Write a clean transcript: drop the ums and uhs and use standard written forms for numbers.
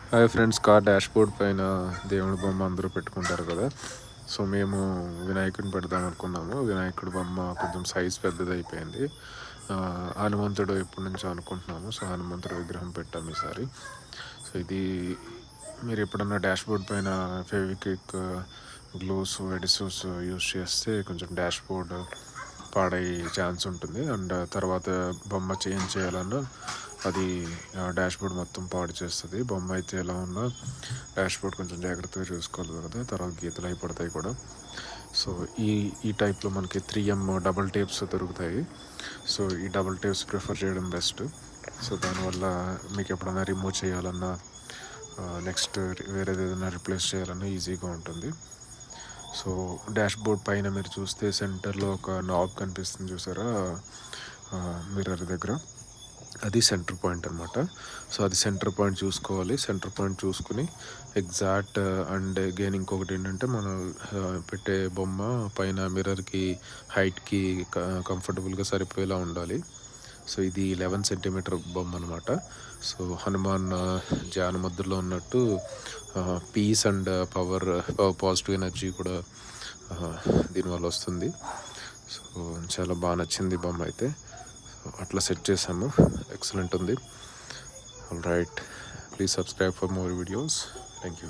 Hi friends, car dash board పైన దేవుడి బొమ్మ అందరూ పెట్టుకుంటారు కదా. సో మేము వినాయకుడిని పెడదాం అనుకున్నాము. వినాయకుడి బొమ్మ కొంచెం సైజ్ పెద్దది అయిపోయింది. హనుమంతుడు ఎప్పటి నుంచో అనుకుంటున్నాము. సో హనుమంతుడు విగ్రహం పెట్టాము ఈసారి. సో ఇది మీరు ఎప్పుడన్నా డాష్ బోర్డ్ పైన ఫెవిక్విక్, గ్లూస్, ఎడిసోస్ యూస్ చేస్తే కొంచెం డాష్ బోర్డ్ పాడయ్యే ఛాన్స్ ఉంటుంది. అండ్ తర్వాత బొమ్మ చేంజ్ చేయాలన్నా అది డాష్ బోర్డ్ మొత్తం పాడు చేస్తుంది. బొమ్మ అయితే ఎలా ఉన్నా డాష్ బోర్డ్ కొంచెం జాగ్రత్తగా చూసుకోవాలి కదా, తర్వాత గీతలు అయి పడతాయి కూడా. సో ఈ టైప్లో మనకి 3M డబుల్ టేప్స్ దొరుకుతాయి. సో ఈ డబుల్ టేప్స్ ప్రిఫర్ చేయడం బెస్ట్. సో దానివల్ల మీకు ఎప్పుడైనా రిమూవ్ చేయాలన్నా, నెక్స్ట్ వేరేది ఏదైనా రిప్లేస్ చేయాలన్నా ఈజీగా ఉంటుంది. సో డాష్ బోర్డ్ పైన మీరు చూస్తే సెంటర్లో ఒక నాబ్ కనిపిస్తుంది చూసారా, మిర్రర్ దగ్గర, అది సెంటర్ పాయింట్ అనమాట. సో అది సెంటర్ పాయింట్ చూసుకోవాలి. సెంటర్ పాయింట్ చూసుకుని ఎగ్జాక్ట్. అండ్ అగైన్ ఇంకొకటి ఏంటంటే, మనం పెట్టే బొమ్మ పైన మిర్రర్కి హైట్కి కంఫర్టబుల్గా సరిపోయేలా ఉండాలి. సో ఇది 11 సెంటీమీటర్ బొమ్మ అనమాట. సో హనుమాన్ జాన ముద్రలో ఉన్నట్టు peace and power, positive energy కూడా దీనివల్ల వస్తుంది. సో చాలా బాగా నచ్చింది బొమ్మ అయితే. అట్లా సెట్ చేసాము. ఎక్సలెంట్ ఉంది. All right, please subscribe for more videos. Thank you.